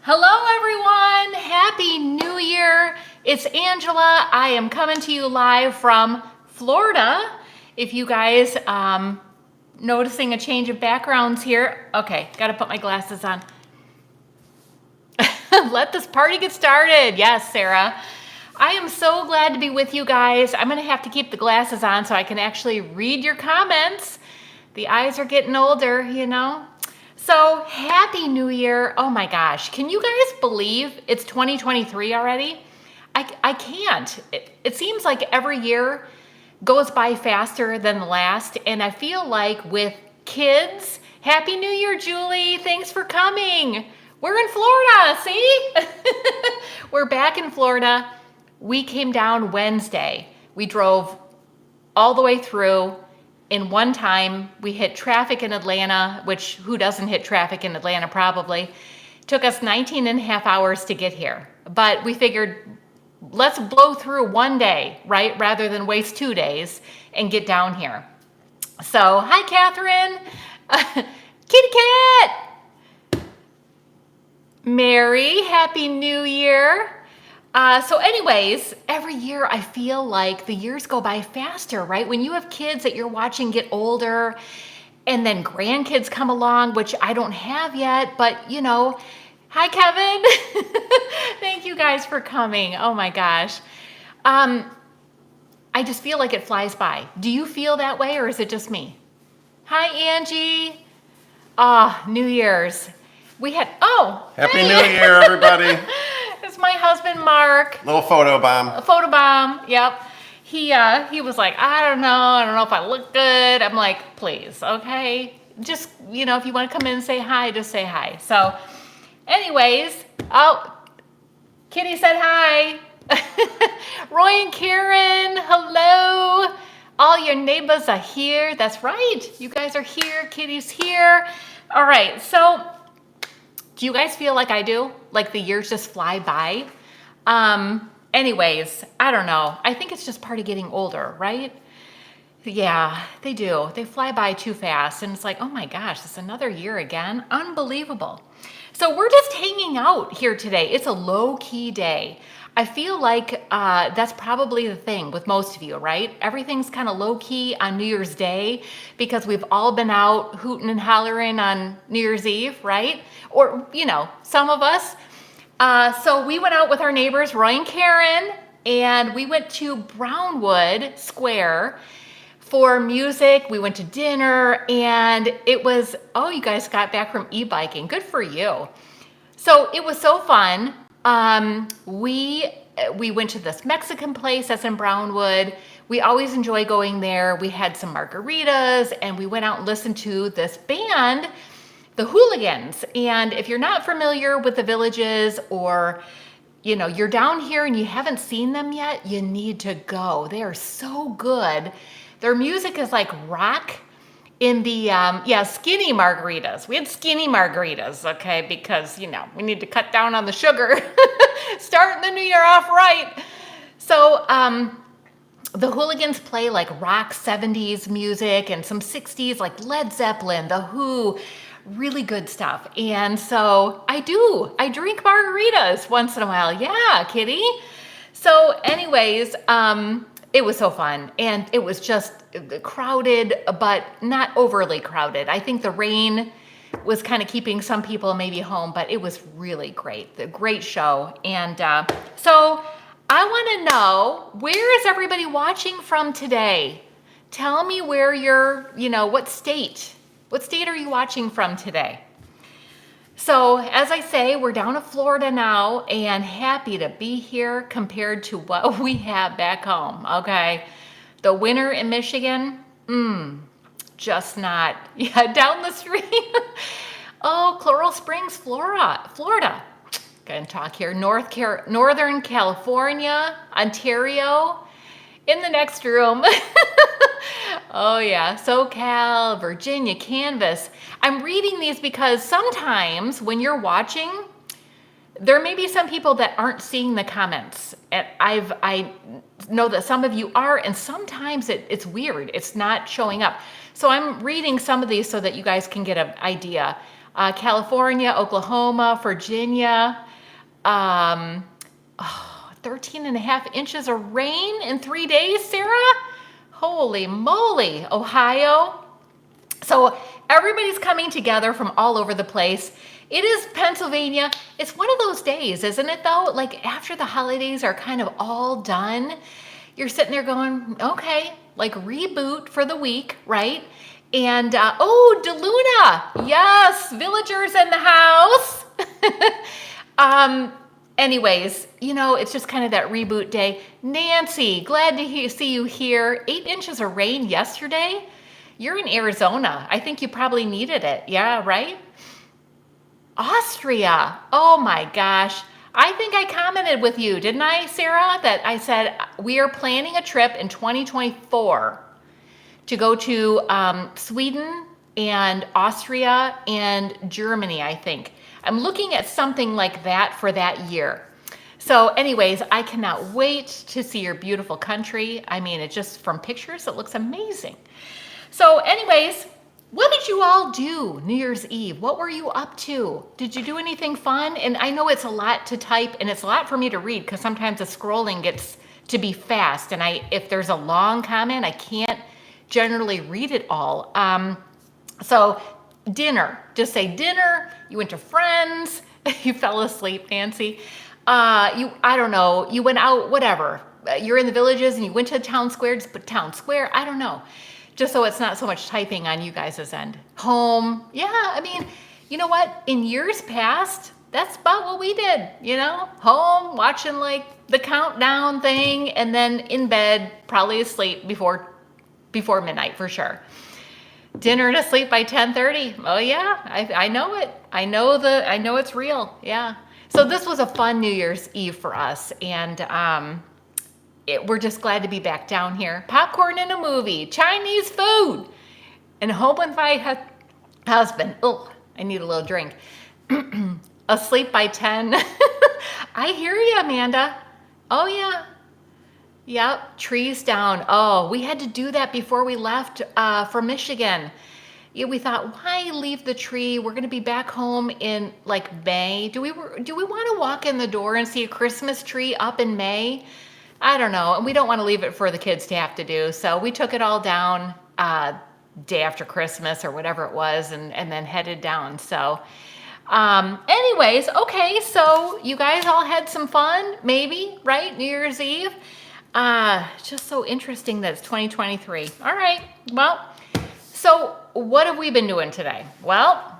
Hello everyone, Happy New Year. It's Angela. I am coming to you live from Florida. If you guys noticing a change of backgrounds here. Okay, gotta put my glasses on. Let this party get started. Yes, Sarah. I am so glad to be with you guys. I'm gonna have to keep the glasses on so I can actually read your comments. The eyes are getting older, you know. So Happy New Year. Oh my gosh, can you guys believe it's 2023 already? I can't. It seems like every year goes by faster than the last, and I feel like with kids, Happy New Year, Julie. Thanks for coming. We're in Florida, see? We're back in Florida. We came down Wednesday. We drove all the way through. In one time, we hit traffic in Atlanta, which who doesn't hit traffic in Atlanta probably. Took us 19 and a half hours to get here. But we figured, let's blow through one day, right? Rather than waste 2 days and get down here. So, hi, Catherine. Kitty Cat. Mary, Happy New Year. So anyways, every year I feel like the years go by faster, right? When you have kids that you're watching get older and then grandkids come along, which I don't have yet, but you know, hi, Kevin. Thank you guys for coming. Oh my gosh. I just feel like it flies by. Do you feel that way or is it just me? Hi, Angie. New Year's. We had, Happy New Year, everybody. It's my husband, Mark. Little photo bomb. A photo bomb, yep. He was like, I don't know if I look good. I'm like, please, okay? Just, you know, if you want to come in and say hi, just say hi. So, anyways, Kitty said hi. Roy and Karen, hello. All your neighbors are here. That's right. You guys are here. Kitty's here. All right, so do you guys feel like I do? Like the years just fly by? Anyways, I don't know. I think it's just part of getting older, right? Yeah, they do. They fly by too fast. And it's like, oh my gosh, it's another year again. Unbelievable. So we're just hanging out here today. It's a low-key day. I feel like that's probably the thing with most of you, right? Everything's kind of low-key on New Year's Day because we've all been out hooting and hollering on New Year's Eve, right? Or, you know, some of us. So we went out with our neighbors, Roy and Karen, and we went to Brownwood Square for music. We went to dinner, and it was, you guys got back from e-biking. Good for you. So it was so fun. We went to this Mexican place that's in Brownwood. We always enjoy going there. We had some margaritas, and we went out and listened to this band, the Hooligans. And if you're not familiar with the Villages, or you know, you're down here and you haven't seen them yet, you need to go. They are so good. Their music is like rock in the, skinny margaritas. We had skinny margaritas, okay, because, you know, we need to cut down on the sugar. Starting the new year off right. So the Hooligans play like rock 70s music and some 60s, like Led Zeppelin, The Who, really good stuff. And so I drink margaritas once in a while. Yeah, Kitty. So anyways, it was so fun, and it was just crowded, but not overly crowded. I think the rain was kind of keeping some people maybe home, but it was really great. The great show. And so I want to know, where is everybody watching from today? Tell me where you're, what state? What state are you watching from today? So as I say, we're down in Florida now and happy to be here compared to what we have back home, okay? The winter in Michigan, just not. Yeah, down the street. Coral Springs, Florida. Gonna talk here. Northern California, Ontario, in the next room. Oh yeah, SoCal, Virginia, Canvas. I'm reading these because sometimes when you're watching, there may be some people that aren't seeing the comments. And I know that some of you are, and sometimes it's weird. It's not showing up. So I'm reading some of these so that you guys can get an idea. California, Oklahoma, Virginia. 13 and a half inches of rain in 3 days, Sarah? Holy moly. Ohio. So everybody's coming together from all over the place. It is Pennsylvania. It's one of those days, isn't it though? Like after the holidays are kind of all done, you're sitting there going, okay, like reboot for the week, right? And oh, DeLuna, yes, villagers in the house. Anyways, it's just kind of that reboot day. Nancy, glad to see you here. 8 inches of rain yesterday. You're in Arizona. I think you probably needed it. Yeah, right? Austria. Oh my gosh. I think I commented with you, didn't I, Sarah? That I said we are planning a trip in 2024 to go to Sweden and Austria and Germany, I think. I'm looking at something like that for that year. So anyways, I cannot wait to see your beautiful country. I mean, it just from pictures, it looks amazing. So anyways, what did you all do New Year's Eve? What were you up to? Did you do anything fun? And I know it's a lot to type and it's a lot for me to read because sometimes the scrolling gets to be fast. And if there's a long comment, I can't generally read it all. So dinner, just say dinner. You went to friends. You fell asleep, Nancy. I don't know. You went out, whatever. You're in the villages and you went to the town square, just put town square. I don't know. Just so it's not so much typing on you guys' end. Home. Yeah, I mean, you know what? In years past, that's about what we did, Home, watching like the countdown thing, and then in bed, probably asleep before midnight for sure. Dinner to sleep by 10:30. Oh yeah, I know it. I know it's real. Yeah. So this was a fun New Year's Eve for us, and we're just glad to be back down here. Popcorn and a movie, Chinese food, and home with my husband. Oh, I need a little drink. Asleep by 10. I hear you, Amanda. Oh yeah. Yep, trees down. Oh, we had to do that before we left for Michigan. Yeah, we thought, why leave the tree? We're going to be back home in like May. Do we want to walk in the door and see a Christmas tree up in May? I don't know. And we don't want to leave it for the kids to have to do. So we took it all down day after Christmas or whatever it was and then headed down. So anyways, okay. So you guys all had some fun, maybe, right? New Year's Eve. Just so interesting that it's 2023. All right. Well, so what have we been doing today? Well,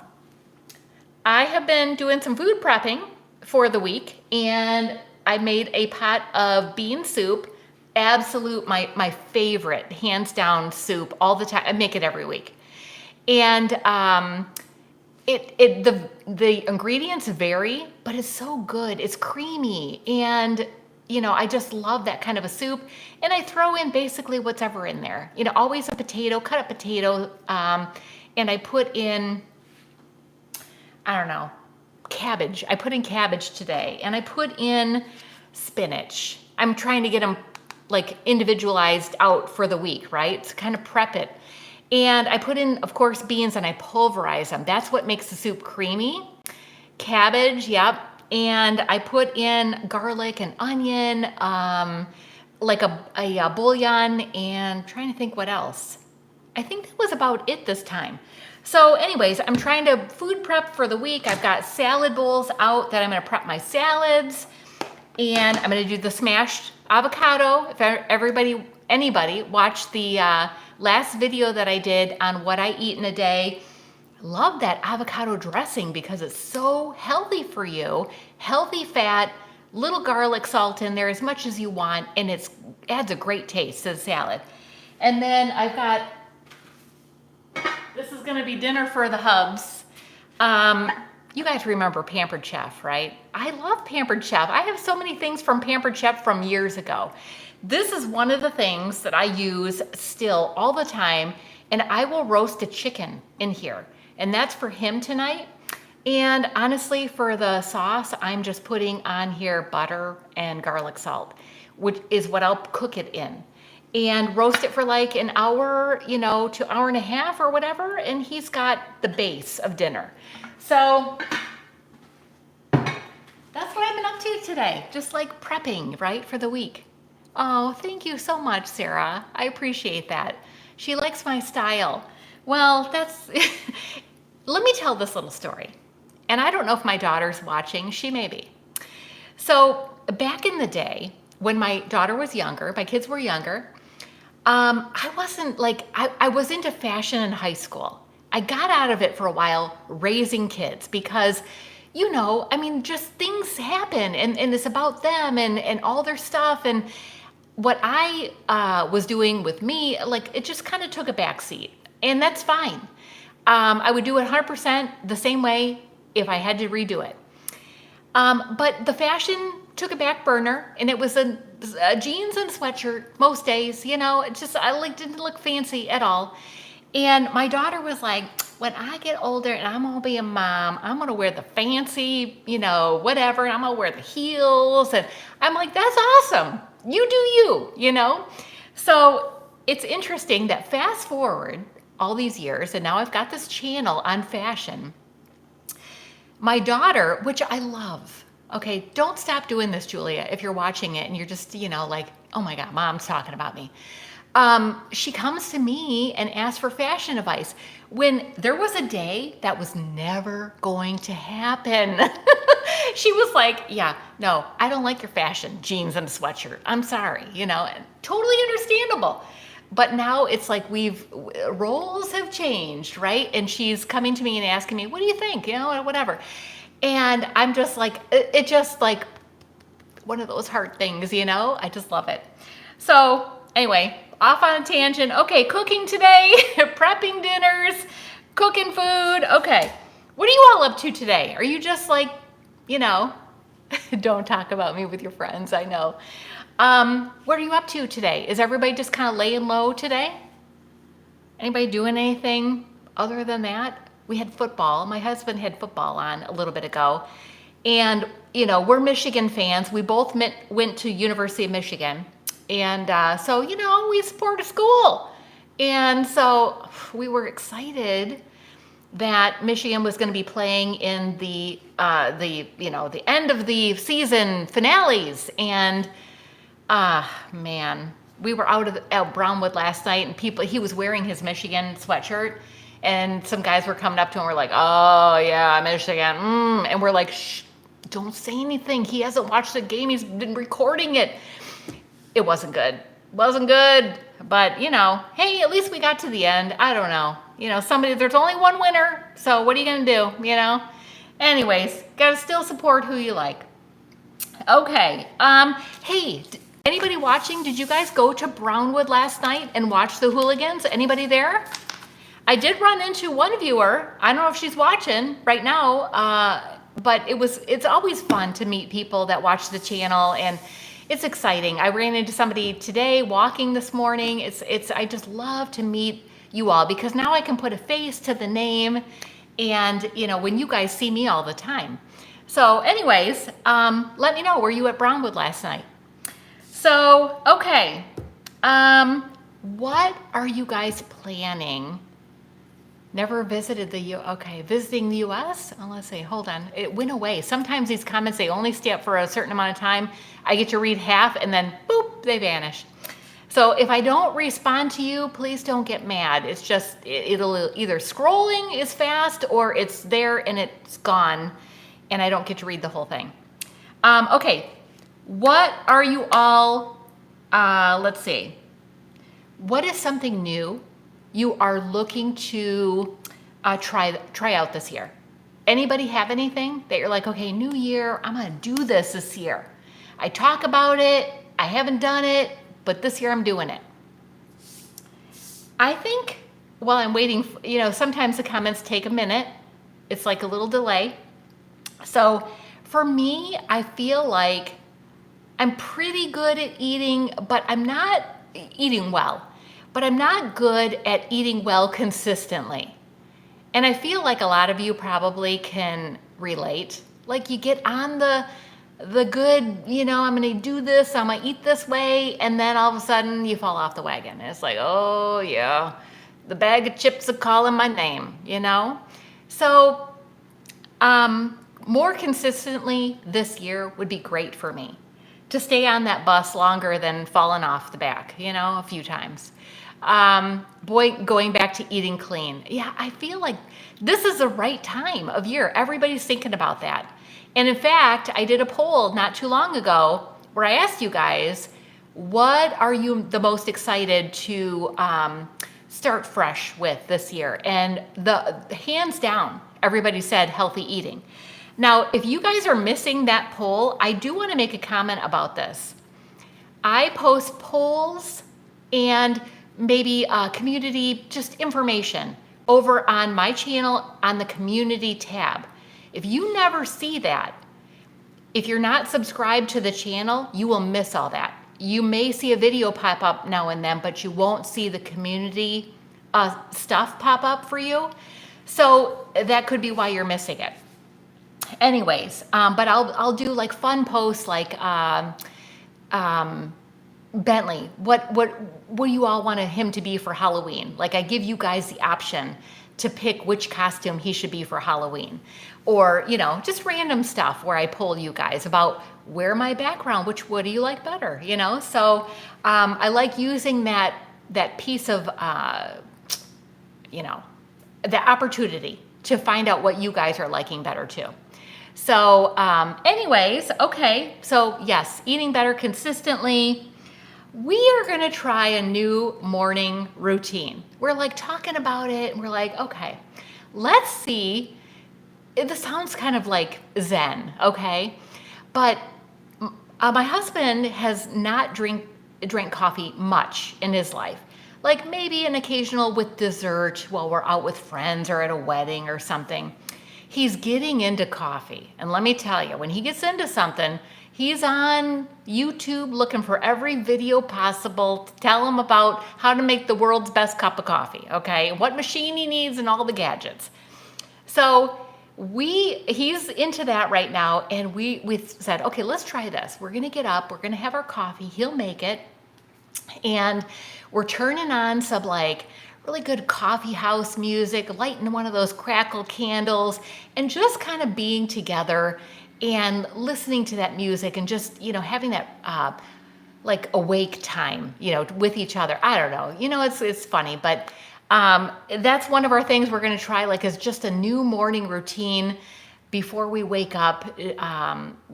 I have been doing some food prepping for the week, and I made a pot of bean soup. Absolute, my favorite, hands down soup all the time. I make it every week. And the ingredients vary, but it's so good. It's creamy, and I just love that kind of a soup. And I throw in basically what's ever in there. Always a potato, cut up potato, and I put in, I don't know, cabbage. I put in cabbage today, and I put in spinach. I'm trying to get them like individualized out for the week, right? To kind of prep it. And I put in, of course, beans, and I pulverize them. That's what makes the soup creamy. Cabbage, yep. And I put in garlic and onion, like a bouillon, and trying to think what else. I think that was about it this time. So anyways, I'm trying to food prep for the week. I've got salad bowls out that I'm going to prep my salads, and I'm going to do the smashed avocado. If anybody watched the last video that I did on what I eat in a day, love that avocado dressing because it's so healthy for you. Healthy fat, little garlic salt in there as much as you want, and it adds a great taste to the salad. And then I've got, this is going to be dinner for the hubs. You guys remember Pampered Chef, right? I love Pampered Chef. I have so many things from Pampered Chef from years ago. This is one of the things that I use still all the time, and I will roast a chicken in here. And that's for him tonight. And honestly, for the sauce, I'm just putting on here butter and garlic salt, which is what I'll cook it in. and roast it for like an hour, to hour and a half or whatever. And he's got the base of dinner. So that's what I've been up to today. Just like prepping, right, for the week. Oh, thank you so much, Sarah. I appreciate that. She likes my style. Well, let me tell this little story. And I don't know if my daughter's watching. She may be. So back in the day, when my daughter was younger, my kids were younger, I wasn't like, I was into fashion in high school. I got out of it for a while raising kids because, just things happen and it's about them and all their stuff. And what I was doing with me, like it just kind of took a back seat, and that's fine. I would do it 100% the same way if I had to redo it. But the fashion took a back burner, and it was a jeans and sweatshirt most days, it didn't look fancy at all. And my daughter was like, when I get older and I'm gonna be a mom, I'm gonna wear the fancy, whatever, and I'm gonna wear the heels. And I'm like, that's awesome. You do you. So it's interesting that fast forward all these years, and now I've got this channel on fashion. My daughter, which I love, okay, don't stop doing this, Julia, if you're watching it and you're just, like, oh my God, mom's talking about me. She comes to me and asks for fashion advice when there was a day that was never going to happen. She was like, yeah, no, I don't like your fashion, jeans and a sweatshirt. I'm sorry, totally understandable. But now it's like roles have changed, right? And she's coming to me and asking me, what do you think? Whatever. And I'm just like, it just like one of those hard things, I just love it. So anyway, off on a tangent. Okay, cooking today, prepping dinners, cooking food. Okay, what are you all up to today? Are you just like, don't talk about me with your friends, I know. What are you up to today? Is everybody just kind of laying low today? Anybody doing anything other than that? We had football. My husband had football on a little bit ago. And, we're Michigan fans. We both went to University of Michigan. And so, we support a school. And so we were excited that Michigan was going to be playing in the end of the season finales. And man, we were out at Brownwood last night, and he was wearing his Michigan sweatshirt, and some guys were coming up to him. We're like, oh yeah, Michigan. And we're like, shh, don't say anything. He hasn't watched the game. He's been recording it. It wasn't good. But hey, at least we got to the end. I don't know. There's only one winner. So what are you going to do? Anyways, got to still support who you like. Okay. Hey, anybody watching? Did you guys go to Brownwood last night and watch the Hooligans? Anybody there? I did run into one viewer. I don't know if she's watching right now, but it's always fun to meet people that watch the channel, and it's exciting. I ran into somebody today walking this morning. I just love to meet you all because now I can put a face to the name, and when you guys see me all the time. So anyways, let me know, were you at Brownwood last night? So, okay. What are you guys planning? Never visited visiting the U.S.? Oh, let's see, hold on. It went away. Sometimes these comments, they only stay up for a certain amount of time. I get to read half and then boop, they vanish. So if I don't respond to you, please don't get mad. It's just, it'll either scrolling is fast or it's there and it's gone and I don't get to read the whole thing. Okay, what are you all, let's see. What is something new you are looking to try out this year? Anybody have anything that you're like, okay, new year, I'm gonna do this year. I talk about it, I haven't done it, but this year I'm doing it. I think while I'm waiting, sometimes the comments take a minute. It's like a little delay. So for me, I feel like I'm pretty good at eating, but I'm not eating well. But I'm not good at eating well consistently. And I feel like a lot of you probably can relate. Like you get on the the good, I'm going to do this, I'm going to eat this way, and then all of a sudden you fall off the wagon. It's like, oh yeah, the bag of chips are calling my name. So more consistently this year would be great for me to stay on that bus longer than falling off the back, a few times. Going back to eating clean. Yeah, I feel like this is the right time of year. Everybody's thinking about that. And in fact, I did a poll not too long ago where I asked you guys, what are you the most excited to start fresh with this year? And the hands down, everybody said healthy eating. Now, if you guys are missing that poll, I do want to make a comment about this. I post polls and maybe community just information over on my channel on the community tab. If you never see that, if you're not subscribed to the channel, you will miss all that. You may see a video pop up now and then, but you won't see the community stuff pop up for you. So that could be why you're missing it. Anyways, but I'll do like fun posts like Bentley, what do you all want him to be for Halloween? Like I give you guys the option to pick which costume he should be for Halloween. Or, just random stuff where I poll you guys about where my background, what do you like better? So I like using that piece of, the opportunity to find out what you guys are liking better too. So anyways, okay. So yes, eating better consistently. We are going to try a new morning routine. We're like talking about it and we're like, okay, let's see. This sounds kind of like Zen, okay? But my husband has not drank coffee much in his life. Like maybe an occasional with dessert while we're out with friends or at a wedding or something. He's getting into coffee. And let me tell you, when he gets into something, he's on YouTube looking for every video possible to tell him about how to make the world's best cup of coffee, okay? What machine he needs and all the gadgets. So he's into that right now, and we said, okay, let's try this. We're gonna get up, we're gonna have our coffee, he'll make it, and we're turning on some like really good coffee house music, lighting one of those crackle candles, and just kind of being together and listening to that music and just, having that like awake time, with each other. I don't know, it's funny, but that's one of our things we're going to try, like, is just a new morning routine before we wake up,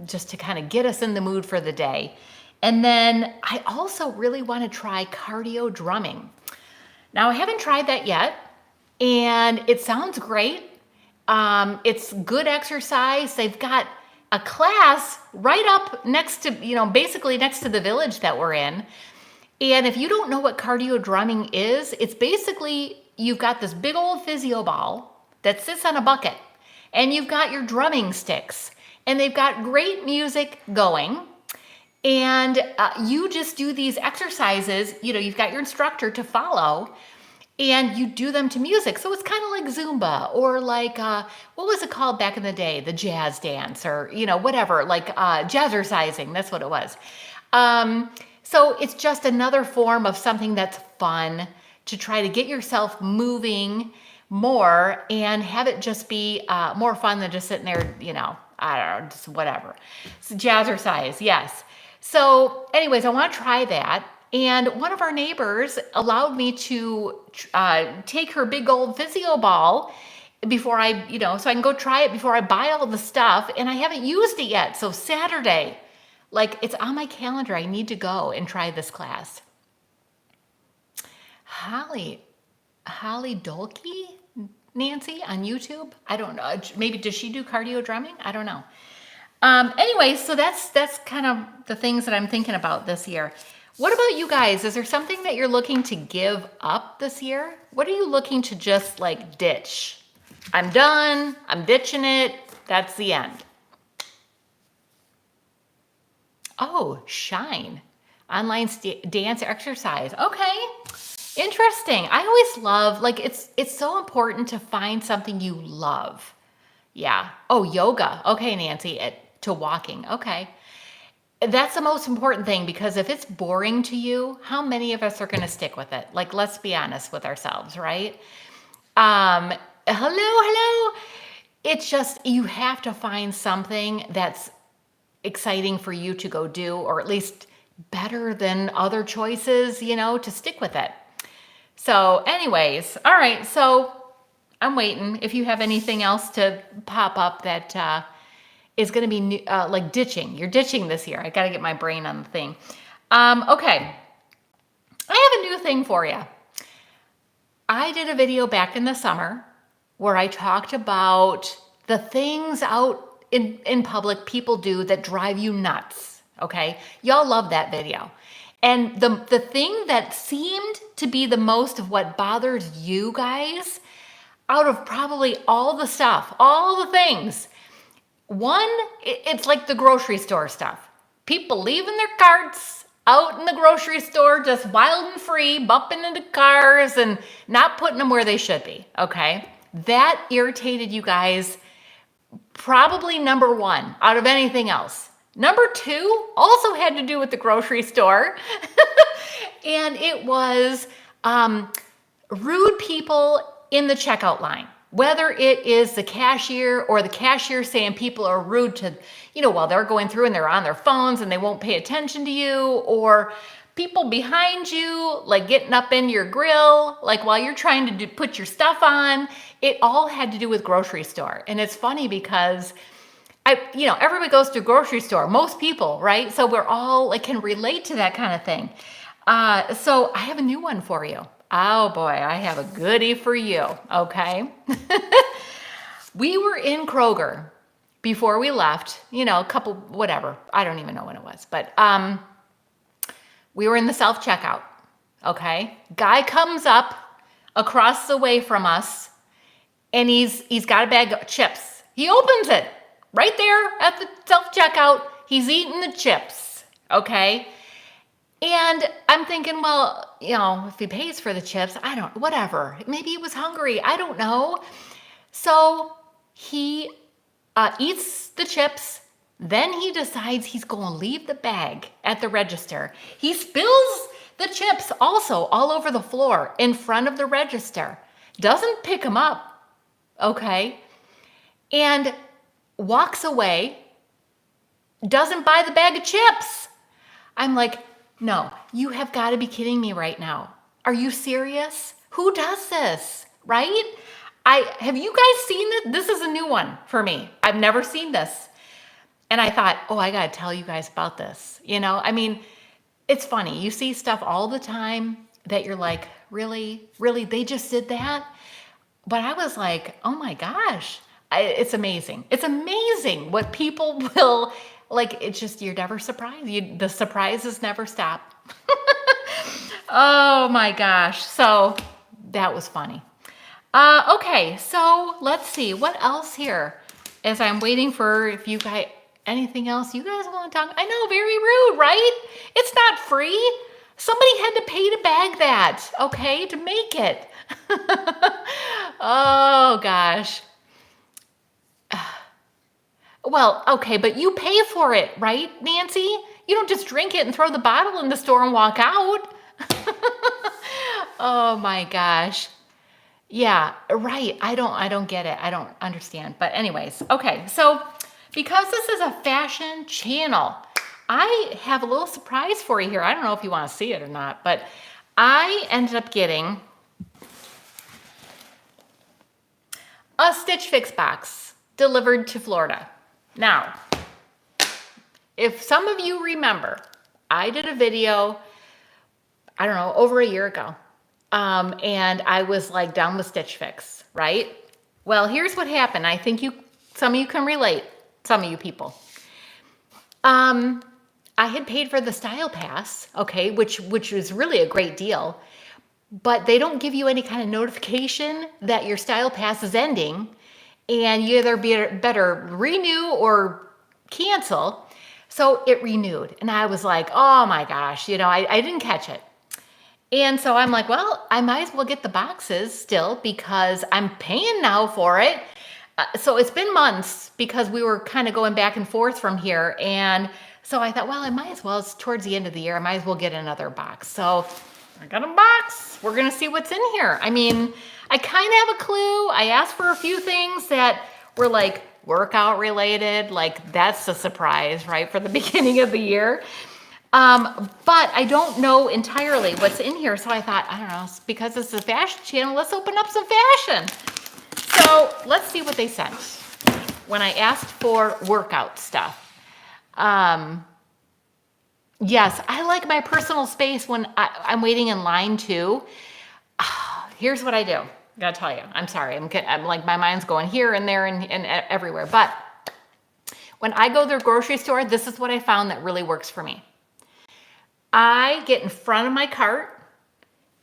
just to kind of get us in the mood for the day. And then I also really want to try cardio drumming. Now, I haven't tried that yet, and it sounds great. It's good exercise. They've got a class right up next to, basically next to the village that we're in. And if you don't know what cardio drumming is, it's basically you've got this big old physio ball that sits on a bucket, and you've got your drumming sticks, and they've got great music going. And you just do these exercises, you've got your instructor to follow, and you do them to music. So it's kind of like Zumba or like, what was it called back in the day? The jazz dance or, whatever, like jazzercising. That's what it was. So it's just another form of something that's fun to try to get yourself moving more and have it just be more fun than just sitting there, I don't know, just whatever. So jazzercise, yes. So anyways, I want to try that. And one of our neighbors allowed me to take her big old physio ball before I, so I can go try it before I buy all the stuff. And I haven't used it yet. So Saturday, like, it's on my calendar. I need to go and try this class. Holly Dolke, Nancy, on YouTube. I don't know. Maybe does she do cardio drumming? I don't know. Anyway, so that's kind of the things that I'm thinking about this year. What about you guys? Is there something that you're looking to give up this year? What are you looking to just like ditch? I'm done. I'm ditching it. That's the end. Oh, Shine. Online dance exercise. Okay. Interesting. I always love, like, it's so important to find something you love. Yeah. Oh, yoga. Okay, Nancy. to walking. Okay. That's the most important thing, because if it's boring to you, how many of us are going to stick with it? Like, let's be honest with ourselves, right? Hello. It's just, you have to find something that's exciting for you to go do, or at least better than other choices, to stick with it. So anyways, all right. So I'm waiting. If you have anything else to pop up that is going to be new, like ditching. You're ditching this year. I got to get my brain on the thing. Okay. I have a new thing for you. I did a video back in the summer where I talked about the things out in public people do that drive you nuts. Okay. Y'all love that video. And the thing that seemed to be the most of what bothers you guys out of probably all the stuff, all the things, one, it's like the grocery store stuff. People leaving their carts out in the grocery store, just wild and free, bumping into cars and not putting them where they should be. Okay. That irritated you guys, probably number one out of anything else. Number two also had to do with the grocery store. And it was rude people in the checkout line. Whether it is the cashier or the cashier saying people are rude to, while they're going through and they're on their phones and they won't pay attention to you, or people behind you, like getting up in your grill, like while you're trying to put your stuff on, it all had to do with grocery store. And it's funny because everybody goes to a grocery store, most people, right? So we're all can relate to that kind of thing. So I have a new one for you. Oh boy, I have a goodie for you. Okay. We were in Kroger before we left, a couple, whatever. I don't even know when it was, but, we were in the self-checkout. Okay. Guy comes up across the way from us and he's got a bag of chips. He opens it right there at the self-checkout. He's eating the chips. Okay. And I'm thinking, well, if he pays for the chips, whatever. Maybe he was hungry. I don't know. So he eats the chips. Then he decides he's going to leave the bag at the register. He spills the chips also all over the floor in front of the register. Doesn't pick them up. Okay. And walks away. Doesn't buy the bag of chips. I'm like, no, you have got to be kidding me right now. Are you serious? Who does this? Right? Have you guys seen it? This is a new one for me. I've never seen this. And I thought, I got to tell you guys about this. It's funny. You see stuff all the time that you're like, really? Really? They just did that? But I was like, oh my gosh, it's amazing. It's amazing what people will, it's just, you're never surprised. The surprises never stop. Oh my gosh. So that was funny. Okay. So let's see what else here as I'm waiting for, if you guys, anything else you guys want to talk? I know, very rude, right? It's not free. Somebody had to pay to bag that, okay, to make it. Oh gosh. Well, okay, but you pay for it, right, Nancy? You don't just drink it and throw the bottle in the store and walk out. Oh my gosh. Yeah, right. I don't get it. I don't understand. But anyways, okay. So because this is a fashion channel, I have a little surprise for you here. I don't know if you want to see it or not, but I ended up getting a Stitch Fix box delivered to Florida. Now, if some of you remember, I did a video, I don't know, over a year ago. And I was down with Stitch Fix, right? Well, here's what happened. I think some of you can relate, some of you people. I had paid for the Style Pass, okay, which was really a great deal, but they don't give you any kind of notification that your Style Pass is ending, and you either better renew or cancel. So it renewed, and I was like, oh my gosh, I didn't catch it. And so I'm like, well, I might as well get the boxes still because I'm paying now for it. So it's been months because we were kind of going back and forth from here. And so I thought, well, I might as well, it's towards the end of the year, I might as well get another box. So I got a box. We're going to see what's in here. I mean, I kind of have a clue. I asked for a few things that were like workout related. Like that's a surprise, right? For the beginning of the year. But I don't know entirely what's in here. So I thought, I don't know, because it's a fashion channel, let's open up some fashion. So let's see what they sent when I asked for workout stuff. Yes, I like my personal space when I'm waiting in line too. Here's what I do. I gotta tell you, I'm sorry. I'm like, my mind's going here and there and everywhere. But when I go to the grocery store, this is what I found that really works for me. I get in front of my cart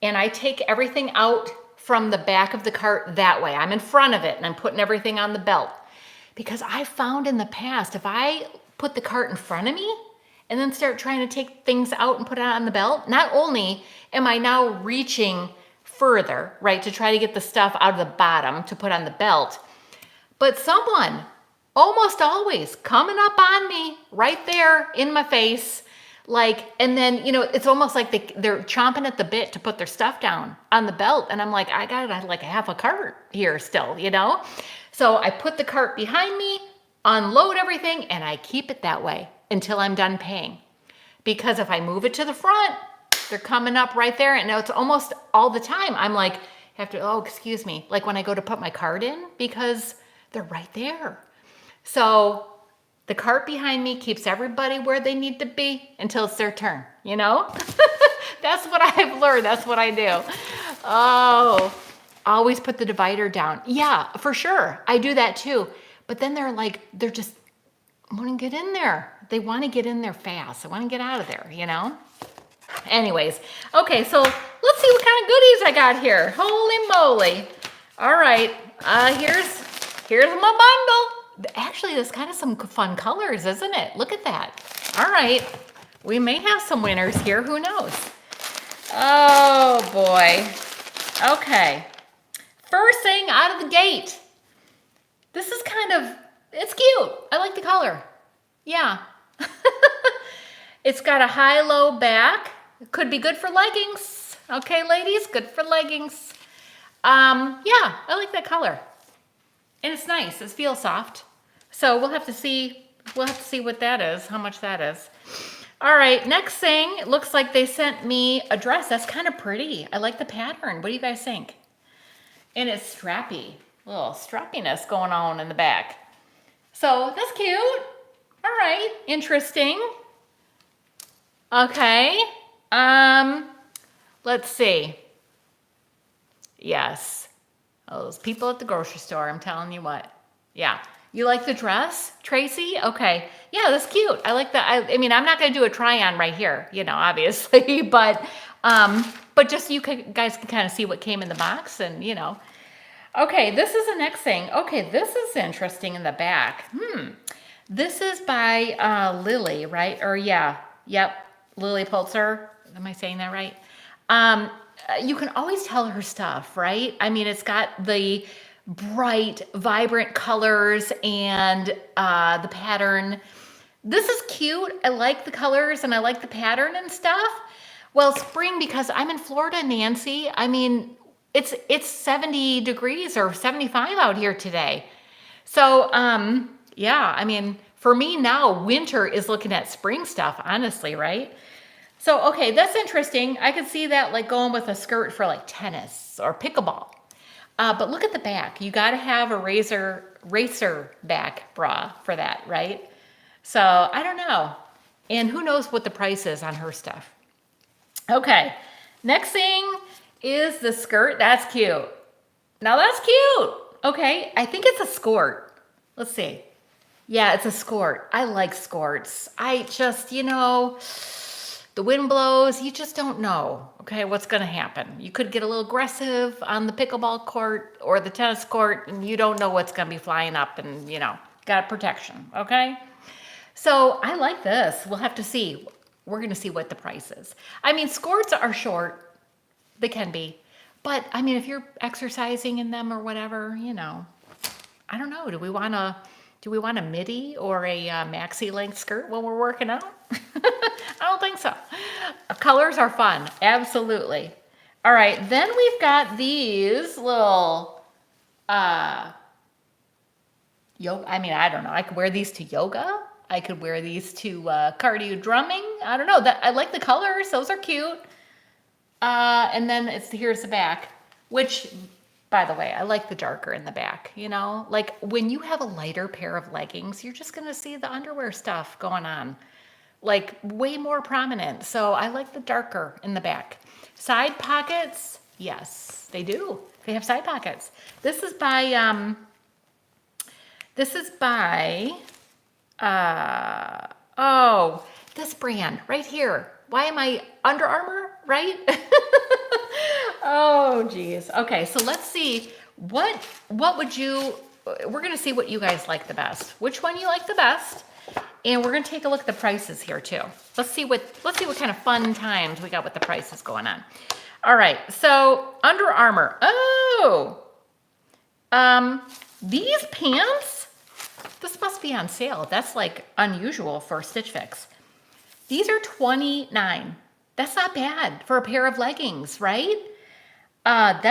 and I take everything out from the back of the cart that way. I'm in front of it and I'm putting everything on the belt. Because I found in the past, if I put the cart in front of me and then start trying to take things out and put it on the belt, not only am I now reaching further, right, to try to get the stuff out of the bottom to put on the belt, but someone almost always coming up on me right there in my face, like, and then, you know, it's almost like they're chomping at the bit to put their stuff down on the belt. And I'm like, I got like half a cart here still, you know? So I put the cart behind me, unload everything, and I keep it that way until I'm done paying. Because if I move it to the front, they're coming up right there. And it's almost all the time. I'm like, excuse me. Like when I go to put my cart in, because they're right there. So the cart behind me keeps everybody where they need to be until it's their turn, you know? That's what I've learned. That's what I do. Oh, always put the divider down. Yeah, for sure. I do that too. But then they're just want to get in there. They want to get in there fast. They want to get out of there, you know? Anyways, okay, so let's see what kind of goodies I got here. Holy moly. All right, here's my bundle. Actually, there's kind of some fun colors, isn't it? Look at that. All right, we may have some winners here. Who knows? Oh, boy. Okay. First thing out of the gate. This is it's cute. I like the color. Yeah. It's got a high-low back. It could be good for leggings. Okay, ladies, good for leggings. Yeah, I like that color. And it's nice. It feels soft. So we'll have to see what that is, how much that is. All right, next thing, it looks like they sent me a dress. That's kind of pretty. I like the pattern. What do you guys think? And it's strappy. A little strappiness going on in the back. So that's cute. All right, interesting. Okay. Let's see. Yes. Oh, those people at the grocery store, I'm telling you what. Yeah. You like the dress, Tracy? Okay. Yeah, that's cute. I like that. I mean, I'm not going to do a try on right here, you know, obviously, but just you guys can kind of see what came in the box and, you know. Okay, this is the next thing. Okay, this is interesting in the back. This is by Lily, right? Or yeah. Yep. Lily Pulitzer. Am I saying that right? You can always tell her stuff, right? I mean, it's got the bright, vibrant colors and the pattern. This is cute. I like the colors and I like the pattern and stuff. Well, spring, because I'm in Florida, Nancy. I mean, it's 70 degrees or 75 out here today. So, yeah, I mean, for me now, winter is looking at spring stuff, honestly, right? So, okay, that's interesting. I could see that like going with a skirt for like tennis or pickleball. But look at the back. You got to have a racer back bra for that, right? So I don't know. And who knows what the price is on her stuff. Okay, next thing is the skirt. That's cute. Now that's cute. Okay, I think it's a skirt. Let's see. Yeah, it's a skirt. I like skirts. I just, you know, the wind blows, you just don't know, okay, what's going to happen. You could get a little aggressive on the pickleball court or the tennis court, and you don't know what's going to be flying up and, you know, got protection, okay? So I like this. We'll have to see. We're going to see what the price is. I mean, skirts are short. They can be. But, I mean, if you're exercising in them or whatever, you know, I don't know. Do we want a midi or a maxi length skirt when we're working out? I don't think so. Colors are fun. Absolutely. All right. Then we've got these little, yoga. I mean, I don't know. I could wear these to yoga. I could wear these to cardio drumming. I don't know. I like the colors. Those are cute. And then here's the back, which, by the way, I like the darker in the back, you know? Like when you have a lighter pair of leggings, you're just going to see the underwear stuff going on, like way more prominent. So I like the darker in the back. Side pockets, yes, they do. They have side pockets. This is by this brand right here. Why am I Under Armour, right? Oh, geez. Okay, so let's see. What would you, we're going to see what you guys like the best. Which one you like the best. And we're going to take a look at the prices here too. Let's see what kind of fun times we got with the prices going on. All right, so Under Armour. Oh, these pants, this must be on sale. That's like unusual for Stitch Fix. These are $29. That's not bad for a pair of leggings, right? I've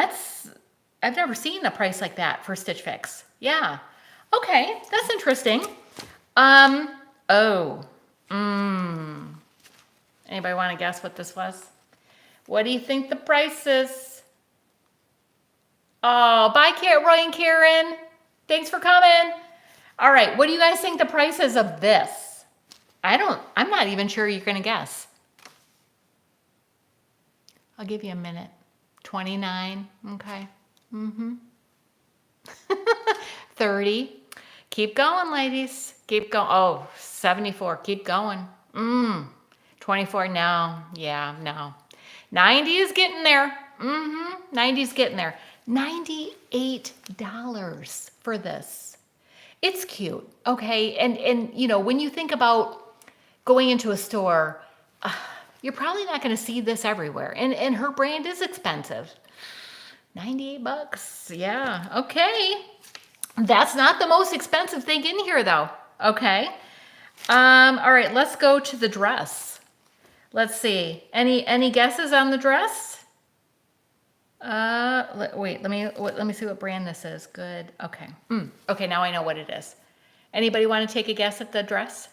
never seen a price like that for Stitch Fix. Yeah. Okay, that's interesting. Anybody want to guess what this was? What do you think the price is? Oh, bye, Roy and Karen. Thanks for coming. All right, what do you guys think the price is of this? I'm not even sure you're going to guess. I'll give you a minute. 29, okay. 30. Keep going, ladies. Keep going. Oh, 74. Keep going. 24. No. Yeah, no. 90 is getting there. 90 is getting there. $98 for this. It's cute, okay? And you know, when you think about going into a store, you're probably not going to see this everywhere. And her brand is expensive. $98. Yeah, okay. That's not the most expensive thing in here though. Okay. All right, let's go to the dress. Let's see. Any guesses on the dress? Wait, let me see what brand this is. Good. Okay. Okay, now I know what it is. Anybody want to take a guess at the dress?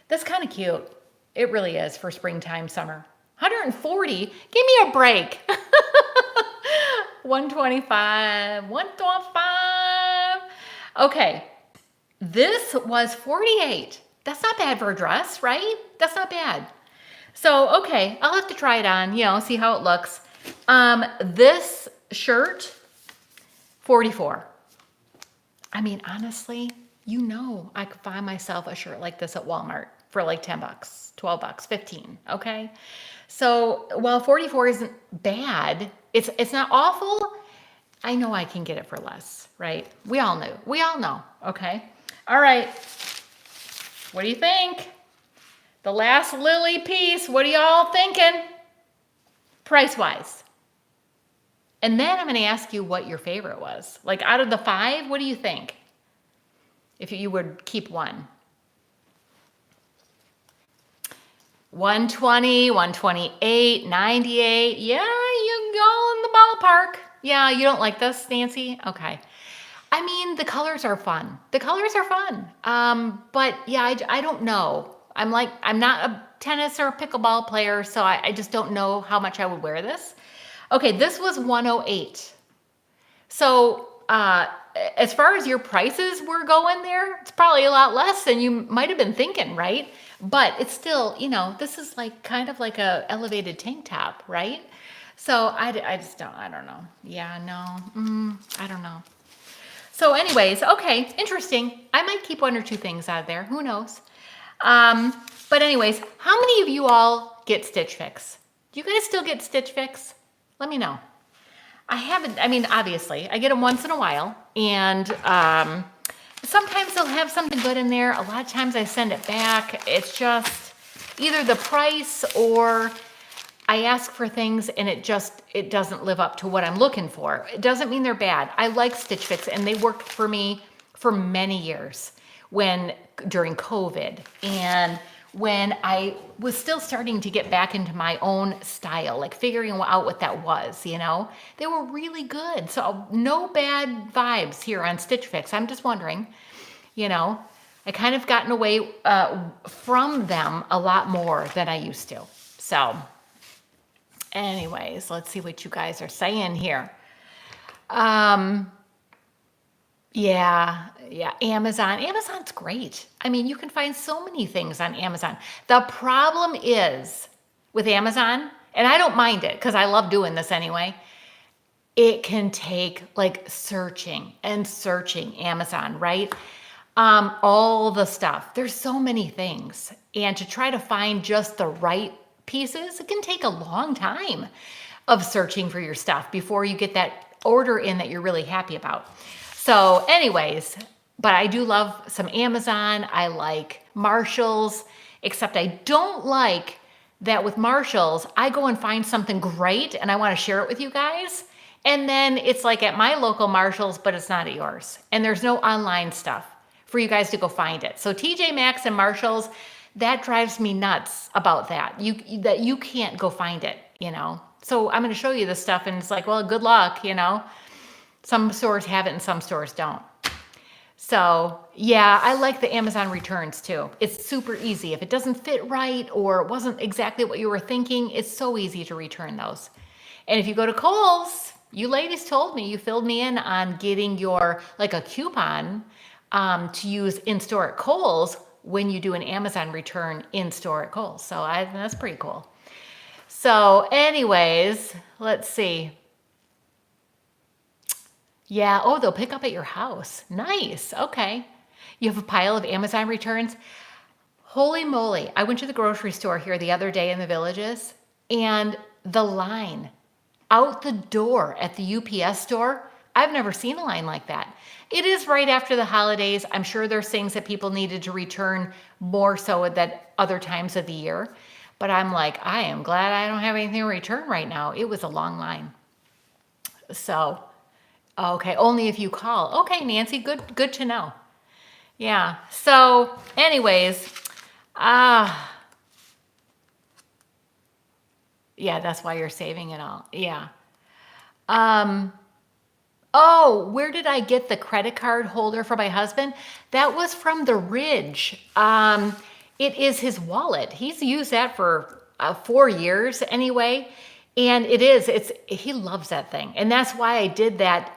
That's kind of cute. It really is for springtime, summer. 140? Give me a break. 125, 125. Okay, this was 48. That's not bad for a dress, right? That's not bad. So, okay, I'll have to try it on, see how it looks. This shirt, 44. I mean, honestly, I could find myself a shirt like this at Walmart for like 10 bucks, 12 bucks, 15, okay? So while 44 isn't bad, it's not awful. I know I can get it for less, right? We all know, okay? All right, what do you think? The last Lily piece, what are y'all thinking? Price-wise. And then I'm gonna ask you what your favorite was. Like out of the 5, what do you think? If you would keep one. 120, 128, 98. Yeah, you go in the ballpark. Yeah, you don't like this, Nancy? Okay. I mean, the colors are fun. But yeah, I don't know. I'm not a tennis or a pickleball player, so I just don't know how much I would wear this. Okay, this was 108. So, as far as your prices were going there, it's probably a lot less than you might have been thinking, right? But it's still, this is like kind of like a elevated tank top, right? So I don't know. Yeah, no, I don't know. So anyways, okay, interesting. I might keep 1 or 2 things out of there. Who knows? But anyways, how many of you all get Stitch Fix? Do you guys still get Stitch Fix? Let me know. I haven't, obviously, I get them once in a while, and sometimes they'll have something good in there. A lot of times I send it back. It's just either the price or I ask for things and it doesn't live up to what I'm looking for. It doesn't mean they're bad. I like Stitch Fix and they worked for me for many years during COVID, and when I was still starting to get back into my own style, like figuring out what that was, they were really good. So no bad vibes here on Stitch Fix. I'm just wondering, I kind of gotten away from them a lot more than I used to. So anyways, let's see what you guys are saying here. Yeah, Amazon. Amazon's great. I mean, you can find so many things on Amazon. The problem is with Amazon, and I don't mind it because I love doing this anyway, it can take like searching and searching Amazon, right? All the stuff. There's so many things. And to try to find just the right pieces, it can take a long time of searching for your stuff before you get that order in that you're really happy about. So anyways, but I do love some Amazon. I like Marshalls, except I don't like that with Marshalls, I go and find something great and I want to share it with you guys. And then it's like at my local Marshalls, but it's not at yours. And there's no online stuff for you guys to go find it. So TJ Maxx and Marshalls, that drives me nuts about that. You can't go find it, So I'm going to show you this stuff and it's like, well, good luck, Some stores have it and some stores don't. So yeah, I like the Amazon returns too. It's super easy. If it doesn't fit right or it wasn't exactly what you were thinking, it's so easy to return those. And if you go to Kohl's, you ladies told me, you filled me in on getting a coupon to use in-store at Kohl's when you do an Amazon return in-store at Kohl's. So that's pretty cool. So anyways, let's see. Yeah, oh, they'll pick up at your house. Nice, okay. You have a pile of Amazon returns? Holy moly, I went to the grocery store here the other day in the Villages, and the line out the door at the UPS store, I've never seen a line like that. It is right after the holidays. I'm sure there's things that people needed to return more so than other times of the year. But I'm like, I am glad I don't have anything to return right now. It was a long line. So... okay, only if you call. Okay, Nancy, good to know. Yeah, so anyways, yeah, that's why you're saving it all. Yeah. Oh, where did I get the credit card holder for my husband? That was from the Ridge. It is his wallet. He's used that for 4 years anyway. And he loves that thing. And that's why I did that.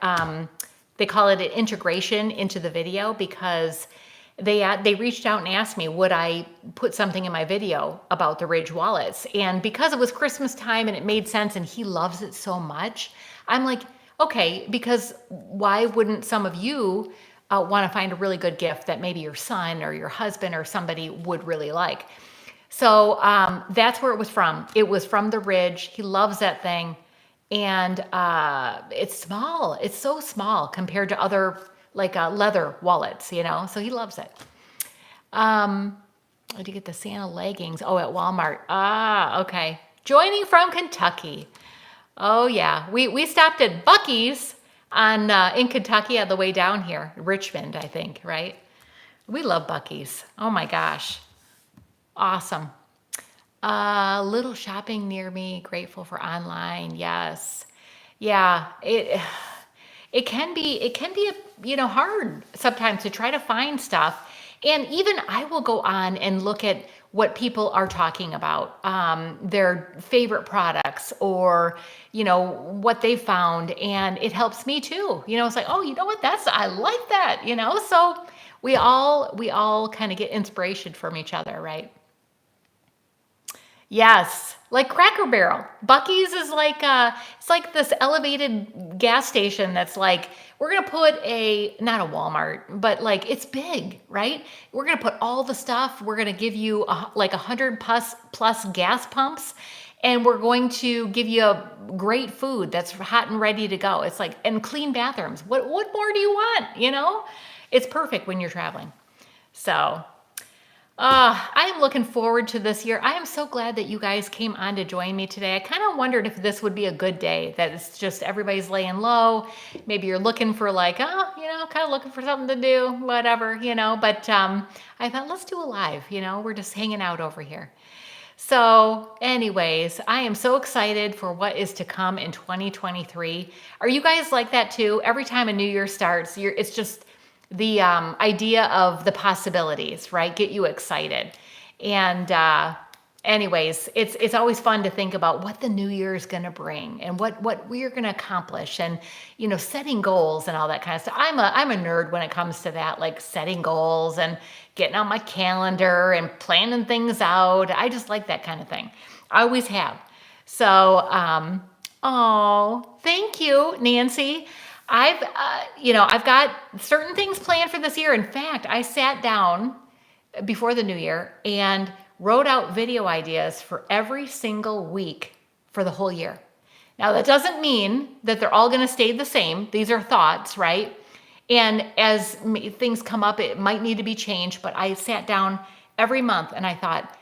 They call it an integration into the video because they reached out and asked me, would I put something in my video about the Ridge wallets? And because it was Christmas time and it made sense and he loves it so much, I'm like, okay, because why wouldn't some of you want to find a really good gift that maybe your son or your husband or somebody would really like? So that's where it was from. It was from the Ridge. He loves that thing. And it's small. It's so small compared to other leather wallets, so he loves it. Where'd you get the Santa leggings? Oh, at Walmart. Okay. Joining from Kentucky. Oh yeah. We stopped at Buc-ee's in Kentucky on the way down here. Richmond, I think, right? We love Buc-ee's. Oh my gosh. Awesome. Little shopping near me, grateful for online. Yes. Yeah. It can be hard sometimes to try to find stuff. And even I will go on and look at what people are talking about, their favorite products or, what they found. And it helps me too. It's like, oh, you know what? I like that, so we all kind of get inspiration from each other, right? Yes, like Cracker Barrel. Buc-ee's is it's like this elevated gas station that's like, we're going to put not a Walmart, but it's big, right? We're going to put all the stuff. We're going to give you 100 plus gas pumps, and we're going to give you a great food that's hot and ready to go. It's and clean bathrooms. What more do you want? It's perfect when you're traveling. So, I am looking forward to this year. I am so glad that you guys came on to join me today. I kind of wondered if this would be a good day, that it's just everybody's laying low. Maybe you're looking for kind of looking for something to do, whatever, But I thought, let's do a live, we're just hanging out over here. So anyways, I am so excited for what is to come in 2023. Are you guys like that too? Every time a new year starts, it's just the idea of the possibilities, right? Get you excited. And anyways, it's always fun to think about what the new year is going to bring and what we're going to accomplish, and setting goals and all that kind of stuff. I'm a nerd when it comes to that, like setting goals and getting on my calendar and planning things out. I just like that kind of thing. I always have. So, thank you, Nancy. I've got certain things planned for this year. In fact, I sat down before the new year and wrote out video ideas for every single week for the whole year. Now, that doesn't mean that they're all going to stay the same. These are thoughts, right? And as things come up, it might need to be changed, but I sat down every month and I thought,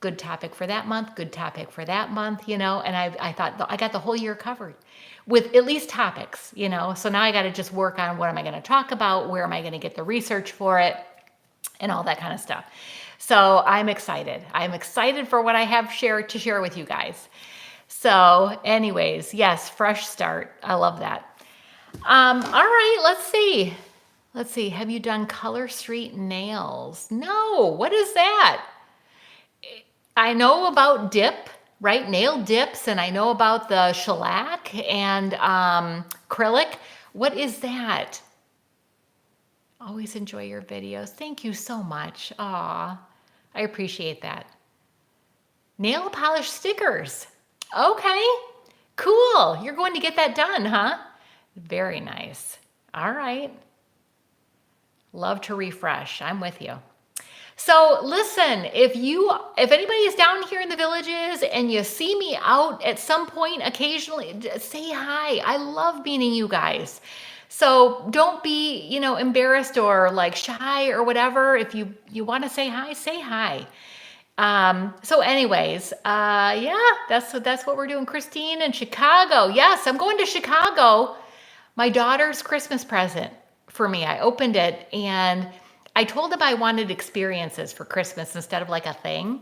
good topic for that month, good topic for that month, and I thought I got the whole year covered with at least topics, So now I got to just work on what am I going to talk about, where am I going to get the research for it, and all that kind of stuff. So I'm excited. I'm excited for what I have to share with you guys. So anyways, yes, fresh start. I love that. All right, let's see. Have you done Color Street nails? No. What is that? I know about dip, right? Nail dips, and I know about the shellac and acrylic. What is that? Always enjoy your videos. Thank you so much. Aw, I appreciate that. Nail polish stickers. Okay, cool. You're going to get that done, huh? Very nice. All right. Love to refresh. I'm with you. So listen, if anybody is down here in the villages and you see me out at some point occasionally, say hi. I love meeting you guys. So don't be, embarrassed or like shy or whatever. If you want to say hi, say hi. So anyways, that's what we're doing. Christine in Chicago. Yes, I'm going to Chicago. My daughter's Christmas present for me. I opened it and I told them I wanted experiences for Christmas instead of like a thing,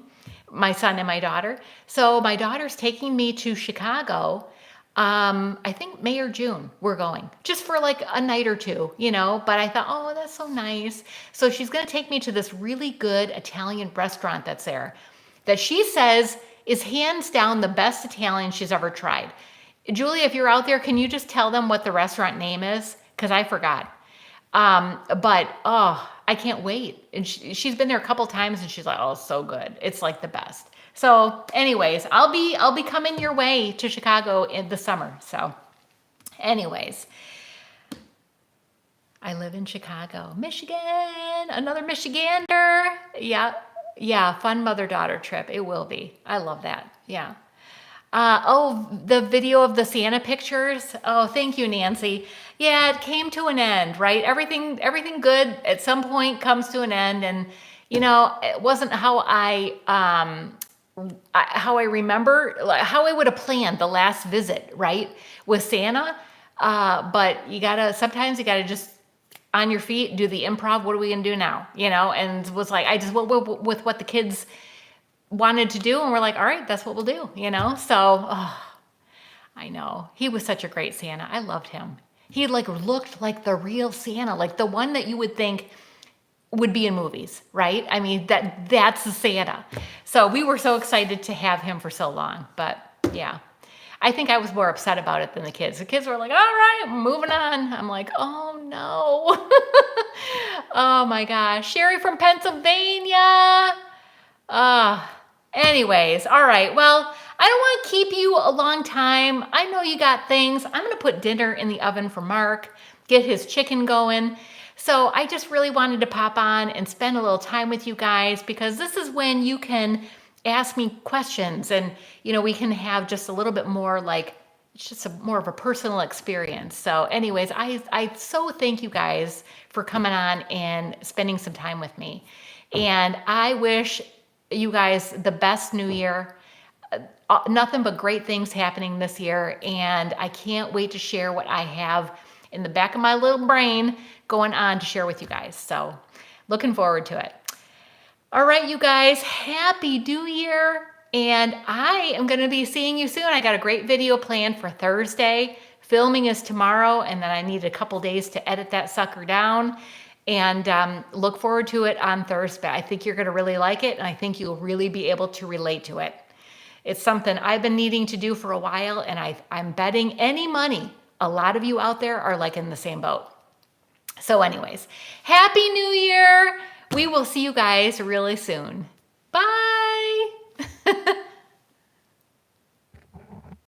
my son and my daughter. So my daughter's taking me to Chicago. I think May or June we're going, just for like a night or two, but I thought, oh, that's so nice. So she's going to take me to this really good Italian restaurant that's there that she says is hands down the best Italian she's ever tried. Julia, if you're out there, can you just tell them what the restaurant name is? Because I forgot. I can't wait. And she's been there a couple times and she's like, oh, so good. It's like the best. So anyways, I'll be coming your way to Chicago in the summer. So anyways, I live in Chicago, Michigan, another Michigander. Yeah. Fun mother-daughter trip. It will be. I love that. Yeah. The video of the Santa pictures. Oh, thank you, Nancy. Yeah, it came to an end, right? Everything good at some point comes to an end. And, it wasn't how I remember, how I would have planned the last visit, right? With Santa. But sometimes you gotta just on your feet, do the improv. What are we going to do now? And was like, I just went with what the kids wanted to do, and we're like, all right, that's what we'll do, So, I know he was such a great Santa. I loved him. He looked like the real Santa, like the one that you would think would be in movies, right? I mean, that's the Santa. So we were so excited to have him for so long, but yeah, I think I was more upset about it than the kids. The kids were like, all right, moving on. I'm like, oh no. Oh my gosh. Sherry from Pennsylvania. Anyways, all right. Well, I don't want to keep you a long time. I know you got things. I'm going to put dinner in the oven for Mark, get his chicken going. So I just really wanted to pop on and spend a little time with you guys, because this is when you can ask me questions and, we can have just a little bit more it's just more of a personal experience. So anyways, I so thank you guys for coming on and spending some time with me. And I wish you guys the best new year. Nothing but great things happening this year. And I can't wait to share what I have in the back of my little brain going on to share with you guys. So looking forward to it. All right, you guys, happy new year. And I am going to be seeing you soon. I got a great video planned for Thursday. Filming is tomorrow, and then I need a couple days to edit that sucker down. And look forward to it on Thursday. I think you're going to really like it, and I think you'll really be able to relate to it. It's something I've been needing to do for a while, and I'm betting any money a lot of you out there are like in the same boat. So anyways, Happy New Year. We will see you guys really soon. Bye.